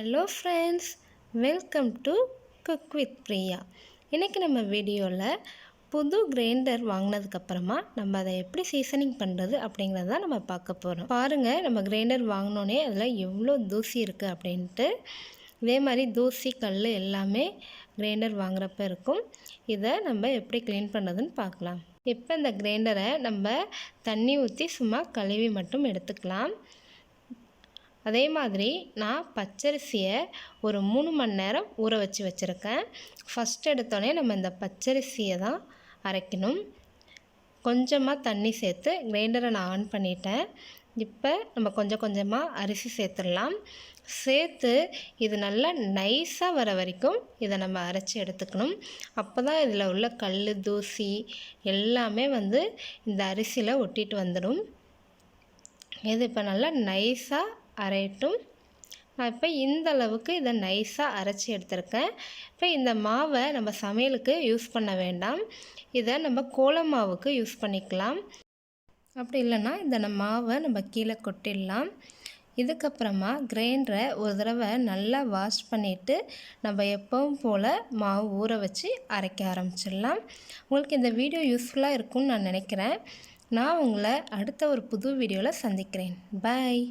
Hello friends, welcome to cook with Priya. இன்றைக்கி நம்ம வீடியோவில் புது கிரைண்டர் வாங்கினதுக்கப்புறமா நம்ம அதை எப்படி சீசனிங் பண்ணுறது அப்படிங்கிறத தான் நம்ம பார்க்க போகிறோம். பாருங்கள், நம்ம கிரைண்டர் வாங்கினோன்னே அதில் எவ்வளோ தூசி இருக்குது அப்படின்ட்டு. இதே மாதிரி தூசி கல் எல்லாமே கிரைண்டர் வாங்குறப்ப இருக்கும். இதை நம்ம எப்படி க்ளீன் பண்ணுறதுன்னு பார்க்கலாம். இப்போ இந்த கிரைண்டரை நம்ம தண்ணி ஊற்றி சும்மா கழுவி மட்டும் எடுத்துக்கலாம். அதே மாதிரி நான் பச்சரிசியை ஒரு 3 மணி நேரம் ஊற வச்சு வச்சுருக்கேன். ஃபஸ்ட் எடுத்தோடனே நம்ம இந்த பச்சரிசியை தான் அரைக்கணும். கொஞ்சமாக தண்ணி சேர்த்து கிரைண்டரை நான் ஆன் பண்ணிட்டேன். இப்போ நம்ம கொஞ்சம் கொஞ்சமாக அரிசி சேர்த்துடலாம். சேர்த்து இது நல்லா நைஸாக வர வரைக்கும் இதை நம்ம அரைச்சி எடுத்துக்கணும். அப்போ தான் இதில் உள்ள கல் தூசி எல்லாமே இந்த அரிசியில் ஒட்டிட்டு வந்துடும். இது இப்போ நல்லா நைஸாக அரையட்டும். நான் இப்போ இந்த அளவுக்கு இதை நைஸாக அரைச்சி எடுத்திருக்கேன். இப்போ இந்த மாவை நம்ம சமையலுக்கு யூஸ் பண்ண வேண்டாம். இதை நம்ம கோல மாவுக்கு யூஸ் பண்ணிக்கலாம். அப்படி இல்லைன்னா இந்த மாவை நம்ம கீழே கொட்டிடலாம். இதுக்கப்புறமா கிரைண்டரை ஒரு தடவை நல்லா வாஷ் பண்ணிவிட்டு நம்ம எப்பவும் போல் மாவு ஊற வச்சு அரைக்க ஆரம்பிச்சிடலாம். உங்களுக்கு இந்த வீடியோ யூஸ்ஃபுல்லாக இருக்கும்னு நான் நினைக்கிறேன். நான் உங்களை அடுத்த ஒரு புது வீடியோவில் சந்திக்கிறேன். பாய்.